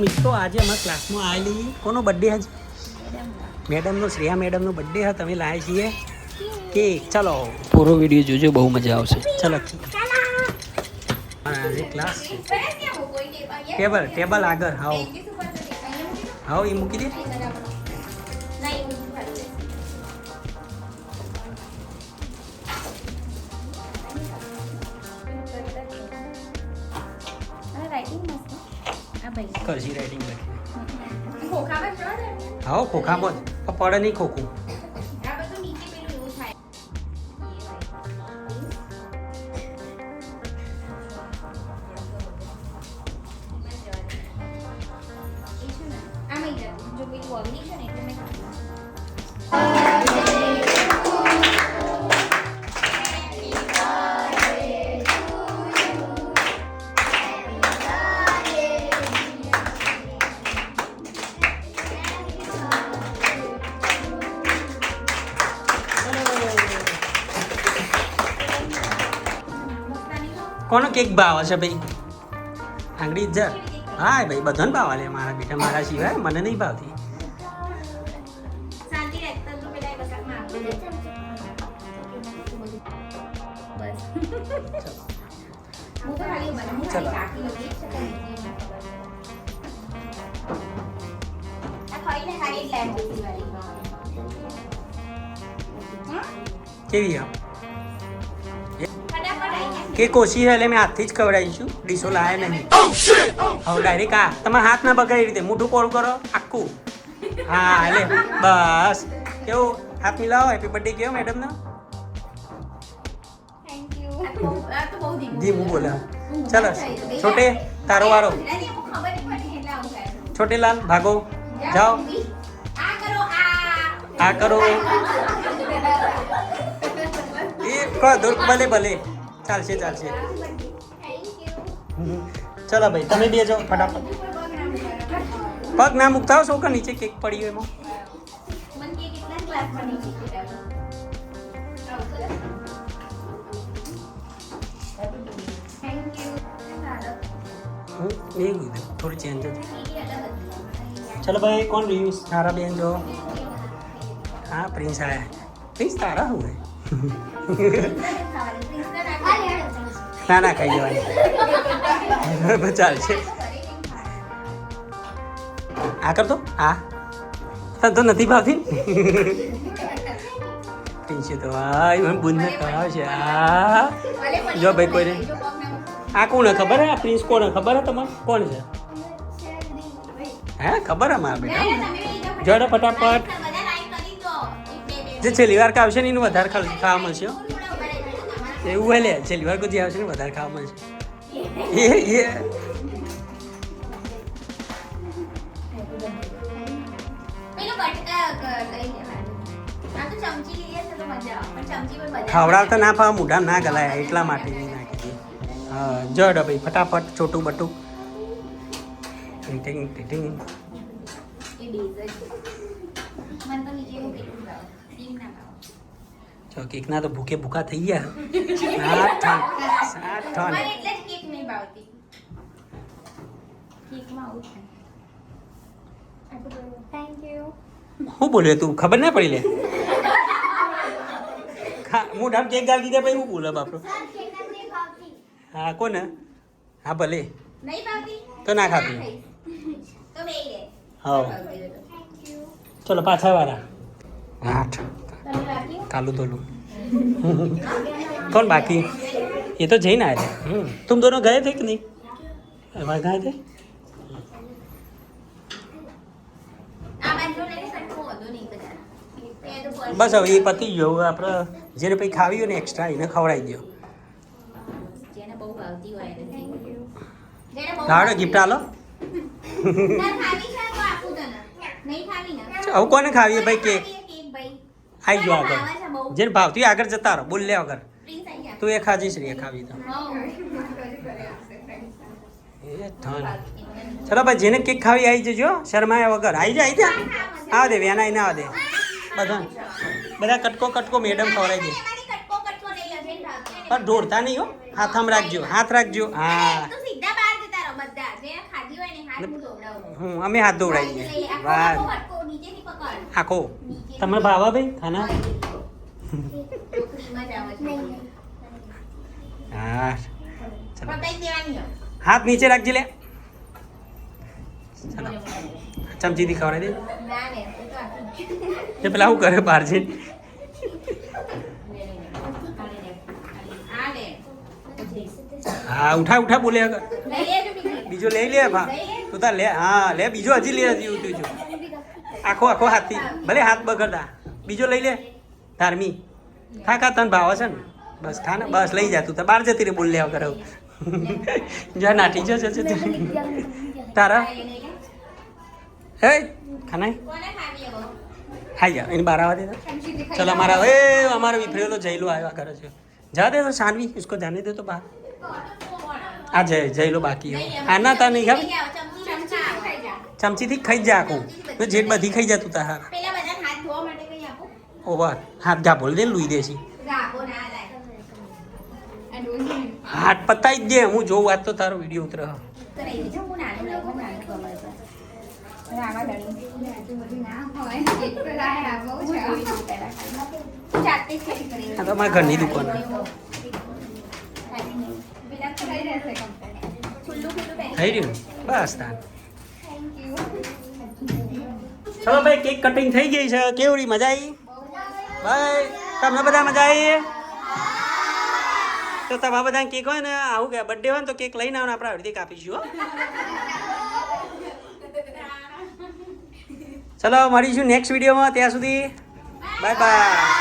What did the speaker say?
મિત્રો આજે અમારા ક્લાસમાં આવેલી કોનો બર્થડે આજ મેડમનો શ્રેયા મેડમનો બર્થડે હા તમે લાવ્યા છીએ કેક ચાલો પૂરો વિડીયો જોજો બહુ મજા આવશે ચાલો આજે ક્લાસ ટેબલ આગળ હાવ એ મૂકી દે કરશી રાઇટિંગ લખી હા ખોખામાં જ પડે નહીં ખોખું કોનો કેક ભાવે છે ભાઈ આંગળી જ હા ભાઈ બધાને ભાવે લે મારા બેટા મારા સિવાય મને નહીં ભાવતી કેવી કેક ઓછી છે એટલે મેં હાથથી જ ખવડાવીશું ડીશો લાયા નહીં હવે ડાયરેક્ટ આ તમારે હાથ ના બગાડી રીતે મોઢું કોરું કરો આખું હા એટલે બસ કેવું હાથ મિલાવો હેપી બર્થડે કેવો મેડમને ધીમું બોલા ચાલો છોટે તારો વારો છોટેલાલ ભાગો જાઓ આ કરો એ કહો ભલે ભલે ચાલશે ચલો ભાઈ તમે બે જાઓ ફટાફટ પગ ના મૂકતા હો છોકરા નીચે કેક પડી એમાં થોડી ચેન્જ ચલો ભાઈ કોણ રહ્યું તારા બેન જો હા પ્રિન્સ આયા પ્રિન્સ તારા શું હે ના ખાઈ જવાની ચાલશે આ કરતો હા તો નથી ભાવતી પ્રિન્સે તો હા બુંદ ખાવ છે હા જો ભાઈ કોઈને આ કોણ ખબર હે આ પ્રિન્સ કોણ ખબર હે તમારે કોણ છે હે ખબર હે મારા બેટા જોડે ફટાફટ જે છેલ્લી વાર આવશે ને એનું વધારે ખાવા મળશે એવું હોય લે છેલ્લી વાર કોઈ આવશે ને વધારે ખાવા મળશે એ ખવડાવતા ના ફાવ મોઢા ના ગલાય એટલા માટે નહીં નાખી હા જડ ભાઈ ફટાફટ છોટું બટું ચો કેક ના તો ભૂખે ભૂખા થઈ ગયા હું બોલ્યો તું ખબર ના પડી લે મોઢા કેક ગાળ દીધા પછી હું બોલે બાપરો હા કોને હા ભલે તો ના ખાતી હા ચલો પાછા વાળા આઠ કાલું તોલું कौन बाकी ये तो जैन आए थे तुम दोनों गए थे कि नहीं वहाँ गए थे बस હવે એ પતી ગયો હવે આપણે જેને પછી ખાવી હોય ને એક્સ્ટ્રા એને ખવડાવી દો લાવડો ગિફ્ટ આલો હવે કોને ખાવી ભાઈ કેક આવી ગયો આગળ જેને ભાવતી આગળ જતા રહો બોલ લે વગર તું એ ખાજીશ રે ખાવી તો ચલો ભાઈ જેને કેક ખાવી આવી જજો શરમાયા વગર આવી જા આવા દે વેના આવીને આવા દે બધા કટકો મેડમ ખવડાવી દે પણ ઢોળતા નહીં હો હાથ આમ રાખજો હાથ રાખજો હા અમે હાથ દોડાવીએ વાહ આખો તમને ભાવા ભાઈ ખાના હા ચલો હાથ નીચે રાખજે લે ચલો ચમચીથી ખવડાવી દે પેલા શું કરે બહાર જઈને હા ઉઠા ઉઠા બોલે આગળ બીજો લઈ લે ભા તું તાર લે હા લે બીજો હજી લે હજી ઉઠ્યું છું આખો આખો હાથથી ભલે હાથ બગડતા બીજો લઈ લે ધાર્મી ખા ખા તને ભાવ છે ને બસ ખા ને બસ લઈ જા તું તો બહાર જતી રે બોલ લેવા કરાવ જા નાઠી જશે તારા હે ખાના હાઈ જા એની બહાર આવવા દે ચલો અમારા એ અમારો વિફરેલો જયલો આવ્યા કરે છે જા દે તો સાનવી इसको जाने दे तो बाहर આ જયલો બાકી આના તા નહીં ખબર ચમચીથી ખાઈ જા આખું જેટ બધી ખાઈ જા તું તાર ઓવર હાથ જા બોલ દે લુઈ દેસી હાથ પતાઈ જ દે હું જોઉં વાત તો તારો વિડીયો ઉતરે આ તો મારા ઘરની દુકાન થઈ રહ્યું બસ તાર ચલો ભાઈ કેક કટિંગ થઈ ગઈ છે કેવડી મજા આવી ભાઈ તમને બધા મજા આવી તો તમારા બધા કેક હોય ને આવું કે બર્થડે હોય ને તો કેક લઈને આવને આપણે આવી રીતે કાપીશું હો ચલો મળીશું નેક્સ્ટ વિડીયોમાં ત્યાં સુધી બાય બાય